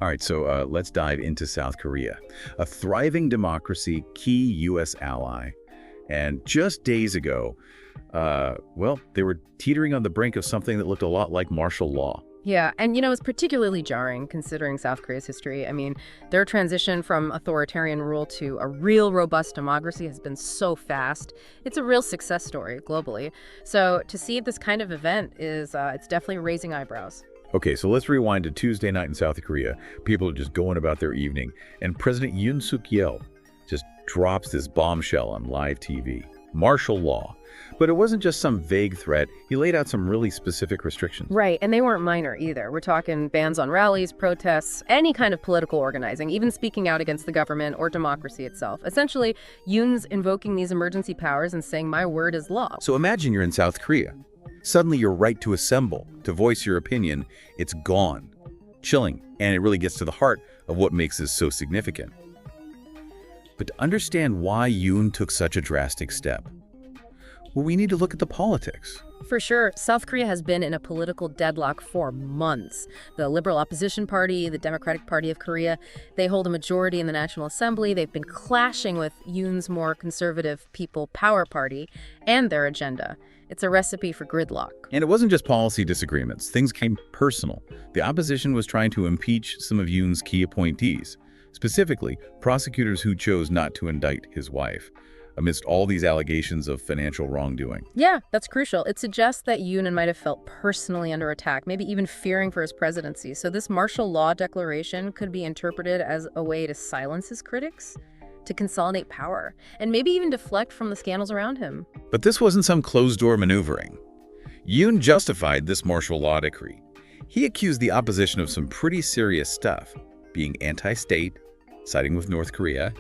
All right, so let's dive into South Korea, a thriving democracy, key U.S. ally. And just days ago, well, they were teetering on the brink of something that looked a lot like martial law. Yeah, and it's particularly jarring considering South Korea's history. I mean, their transition from authoritarian rule to a real robust democracy has been so fast. It's a real success story globally. So to see this kind of event it's definitely raising eyebrows. Okay, so let's rewind to Tuesday night in South Korea. People are just going about their evening, and President Yoon Suk Yeol just drops this bombshell on live TV. Martial law. But it wasn't just some vague threat. He laid out some really specific restrictions. Right, and they weren't minor either. We're talking bans on rallies, protests, any kind of political organizing, even speaking out against the government or democracy itself. Essentially, Yoon's invoking these emergency powers and saying, my word is law. So imagine you're in South Korea. Suddenly your right to assemble, to voice your opinion, it's gone. Chilling, and it really gets to the heart of what makes this so significant. But to understand why Yoon took such a drastic step, well, we need to look at the politics. For sure, South Korea has been in a political deadlock for months. The Liberal Opposition Party, the Democratic Party of Korea, they hold a majority in the National Assembly. They've been clashing with Yoon's more conservative People Power Party and their agenda. It's a recipe for gridlock. And it wasn't just policy disagreements. Things came personal. The opposition was trying to impeach some of Yoon's key appointees, specifically prosecutors who chose not to indict his wife, amidst all these allegations of financial wrongdoing. Yeah, that's crucial. It suggests that Yoon might have felt personally under attack, maybe even fearing for his presidency. So this martial law declaration could be interpreted as a way to silence his critics, to consolidate power, and maybe even deflect from the scandals around him. But this wasn't some closed-door maneuvering. Yoon justified this martial law decree. He accused the opposition of some pretty serious stuff, being anti-state, siding with North Korea,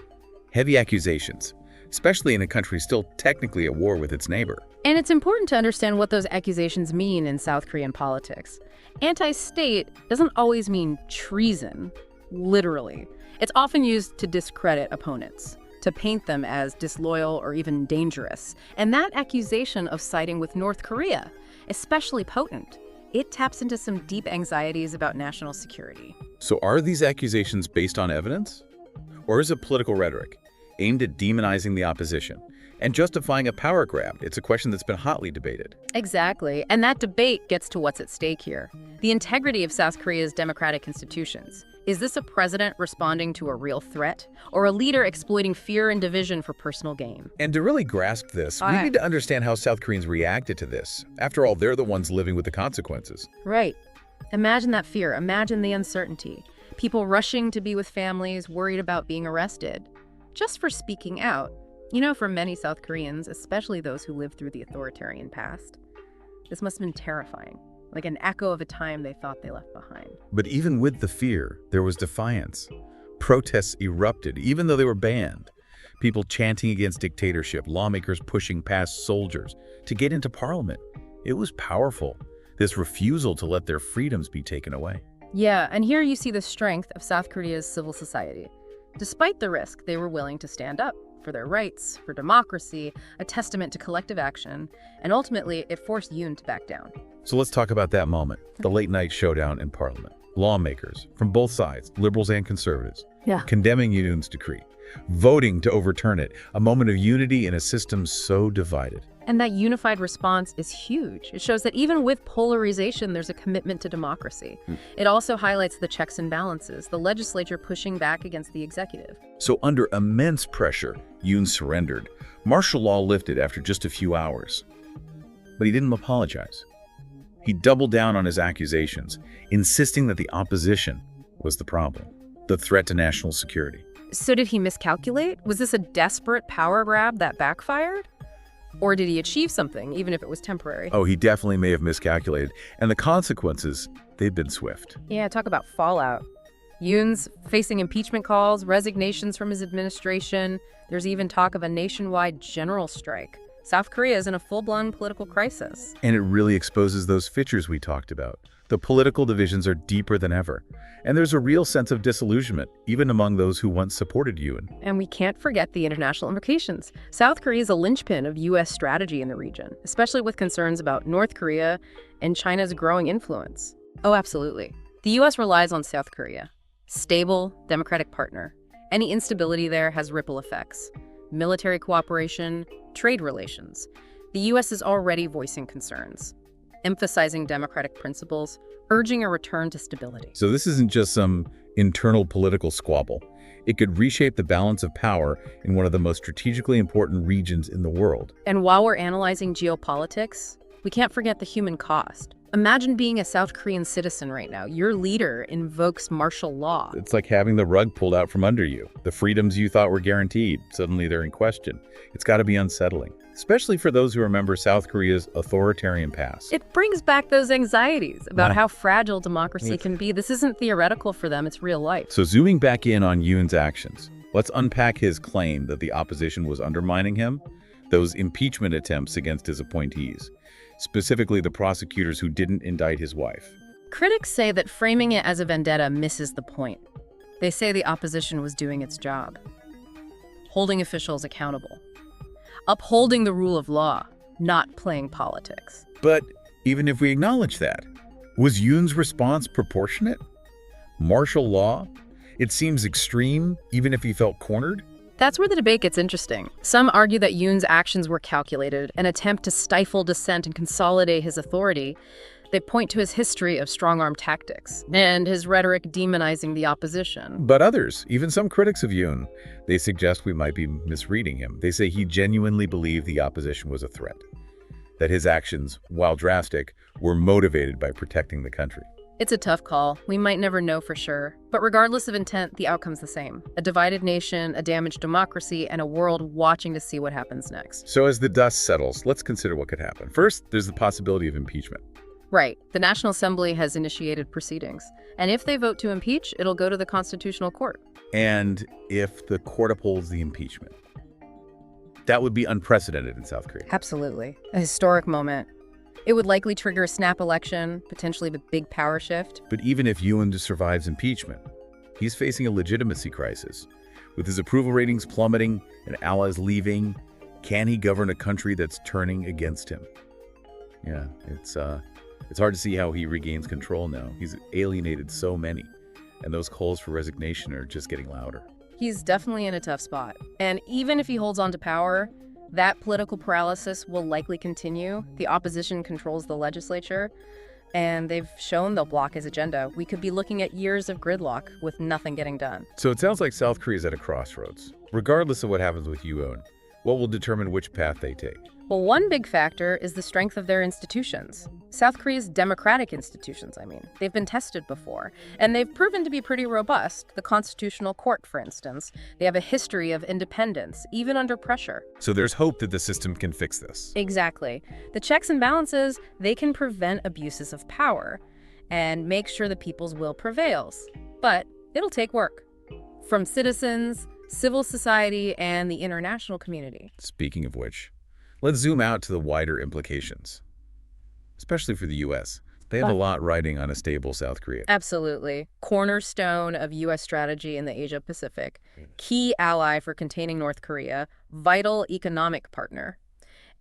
heavy accusations, especially in a country still technically at war with its neighbor. And it's important to understand what those accusations mean in South Korean politics. Anti-state doesn't always mean treason, literally. It's often used to discredit opponents, to paint them as disloyal or even dangerous. And that accusation of siding with North Korea, especially potent, it taps into some deep anxieties about national security. So are these accusations based on evidence? Or is it political rhetoric, aimed at demonizing the opposition and justifying a power grab? It's a question that's been hotly debated. Exactly, and that debate gets to what's at stake here. The integrity of South Korea's democratic institutions. Is this a president responding to a real threat, or a leader exploiting fear and division for personal gain? And to really grasp this, we need to understand how South Koreans reacted to this. After all, they're the ones living with the consequences. Right. Imagine that fear. Imagine the uncertainty. People rushing to be with families, worried about being arrested, just for speaking out. For many South Koreans, especially those who lived through the authoritarian past, this must have been terrifying, like an echo of a time they thought they left behind. But even with the fear, there was defiance. Protests erupted, even though they were banned. People chanting against dictatorship, lawmakers pushing past soldiers to get into parliament. It was powerful, this refusal to let their freedoms be taken away. Yeah, and here you see the strength of South Korea's civil society. Despite the risk, they were willing to stand up for their rights, for democracy, a testament to collective action, and ultimately it forced Yoon to back down. So let's talk about that moment, the late-night showdown in Parliament. Lawmakers from both sides, liberals and conservatives, condemning Yoon's decree, voting to overturn it, a moment of unity in a system so divided. And that unified response is huge. It shows that even with polarization, there's a commitment to democracy. It also highlights the checks and balances, the legislature pushing back against the executive. So under immense pressure, Yoon surrendered. Martial law lifted after just a few hours. But he didn't apologize. He doubled down on his accusations, insisting that the opposition was the problem, the threat to national security. So did he miscalculate? Was this a desperate power grab that backfired? Or did he achieve something, even if it was temporary? Oh, he definitely may have miscalculated. And the consequences, they've been swift. Yeah, talk about fallout. Yoon's facing impeachment calls, resignations from his administration. There's even talk of a nationwide general strike. South Korea is in a full-blown political crisis. And it really exposes those fissures we talked about. The political divisions are deeper than ever. And there's a real sense of disillusionment, even among those who once supported Yoon. And we can't forget the international implications. South Korea is a linchpin of U.S. strategy in the region, especially with concerns about North Korea and China's growing influence. Oh, absolutely. The U.S. relies on South Korea. Stable, democratic partner. Any instability there has ripple effects. Military cooperation, trade relations. The U.S. is already voicing concerns, emphasizing democratic principles, urging a return to stability. So this isn't just some internal political squabble. It could reshape the balance of power in one of the most strategically important regions in the world. And while we're analyzing geopolitics, we can't forget the human cost. Imagine being a South Korean citizen right now. Your leader invokes martial law. It's like having the rug pulled out from under you. The freedoms you thought were guaranteed, suddenly they're in question. It's got to be unsettling, especially for those who remember South Korea's authoritarian past. It brings back those anxieties about how fragile democracy can be. This isn't theoretical for them, it's real life. So zooming back in on Yoon's actions, let's unpack his claim that the opposition was undermining him, those impeachment attempts against his appointees, specifically the prosecutors who didn't indict his wife. Critics say that framing it as a vendetta misses the point. They say the opposition was doing its job, holding officials accountable, upholding the rule of law, not playing politics. But even if we acknowledge that, was Yoon's response proportionate? Martial law? It seems extreme, even if he felt cornered? That's where the debate gets interesting. Some argue that Yoon's actions were calculated, an attempt to stifle dissent and consolidate his authority. They point to his history of strong-arm tactics and his rhetoric demonizing the opposition. But others, even some critics of Yoon, they suggest we might be misreading him. They say he genuinely believed the opposition was a threat, that his actions, while drastic, were motivated by protecting the country. It's a tough call. We might never know for sure. But regardless of intent, the outcome's the same. A divided nation, a damaged democracy, and a world watching to see what happens next. So as the dust settles, let's consider what could happen. First, there's the possibility of impeachment. Right. The National Assembly has initiated proceedings. And if they vote to impeach, it'll go to the Constitutional Court. And if the court upholds the impeachment, that would be unprecedented in South Korea. Absolutely. A historic moment. It would likely trigger a snap election, potentially a big power shift. But even if Yoon survives impeachment, he's facing a legitimacy crisis. With his approval ratings plummeting and allies leaving, can he govern a country that's turning against him? Yeah, it's hard to see how he regains control now. He's alienated so many, and those calls for resignation are just getting louder. He's definitely in a tough spot. And even if he holds on to power, that political paralysis will likely continue. The opposition controls the legislature, and they've shown they'll block his agenda. We could be looking at years of gridlock with nothing getting done. So it sounds like South Korea is at a crossroads. Regardless of what happens with Yoon, what will determine which path they take? Well, one big factor is the strength of their institutions. South Korea's democratic institutions, they've been tested before, and they've proven to be pretty robust. The Constitutional Court, for instance, they have a history of independence, even under pressure. So there's hope that the system can fix this. Exactly. The checks and balances, they can prevent abuses of power and make sure the people's will prevails. But it'll take work from citizens, civil society, and the international community. Speaking of which, let's zoom out to the wider implications, especially for the U.S. They have a lot riding on a stable South Korea. Absolutely. Cornerstone of U.S. strategy in the Asia-Pacific, key ally for containing North Korea, vital economic partner,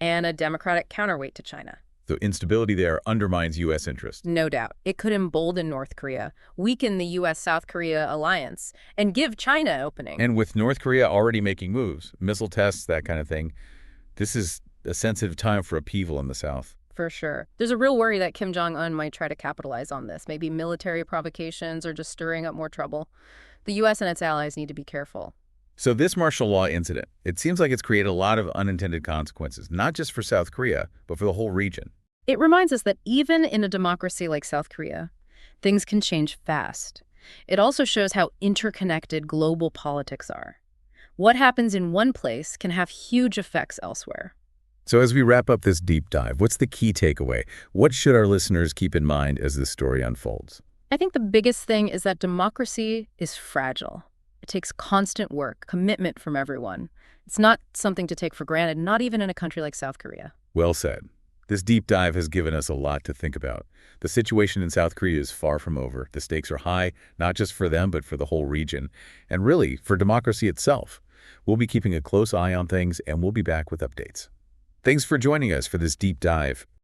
and a democratic counterweight to China. So instability there undermines U.S. interests. No doubt. It could embolden North Korea, weaken the U.S.-South Korea alliance, and give China an opening. And with North Korea already making moves, missile tests, that kind of thing, this is a sensitive time for upheaval in the South. For sure. There's a real worry that Kim Jong-un might try to capitalize on this, maybe military provocations or just stirring up more trouble. The U.S. and its allies need to be careful. So this martial law incident, it seems like it's created a lot of unintended consequences, not just for South Korea, but for the whole region. It reminds us that even in a democracy like South Korea, things can change fast. It also shows how interconnected global politics are. What happens in one place can have huge effects elsewhere. So as we wrap up this deep dive, what's the key takeaway? What should our listeners keep in mind as this story unfolds? I think the biggest thing is that democracy is fragile. It takes constant work, commitment from everyone. It's not something to take for granted, not even in a country like South Korea. Well said. This deep dive has given us a lot to think about. The situation in South Korea is far from over. The stakes are high, not just for them, but for the whole region, and really for democracy itself. We'll be keeping a close eye on things, and we'll be back with updates. Thanks for joining us for this deep dive.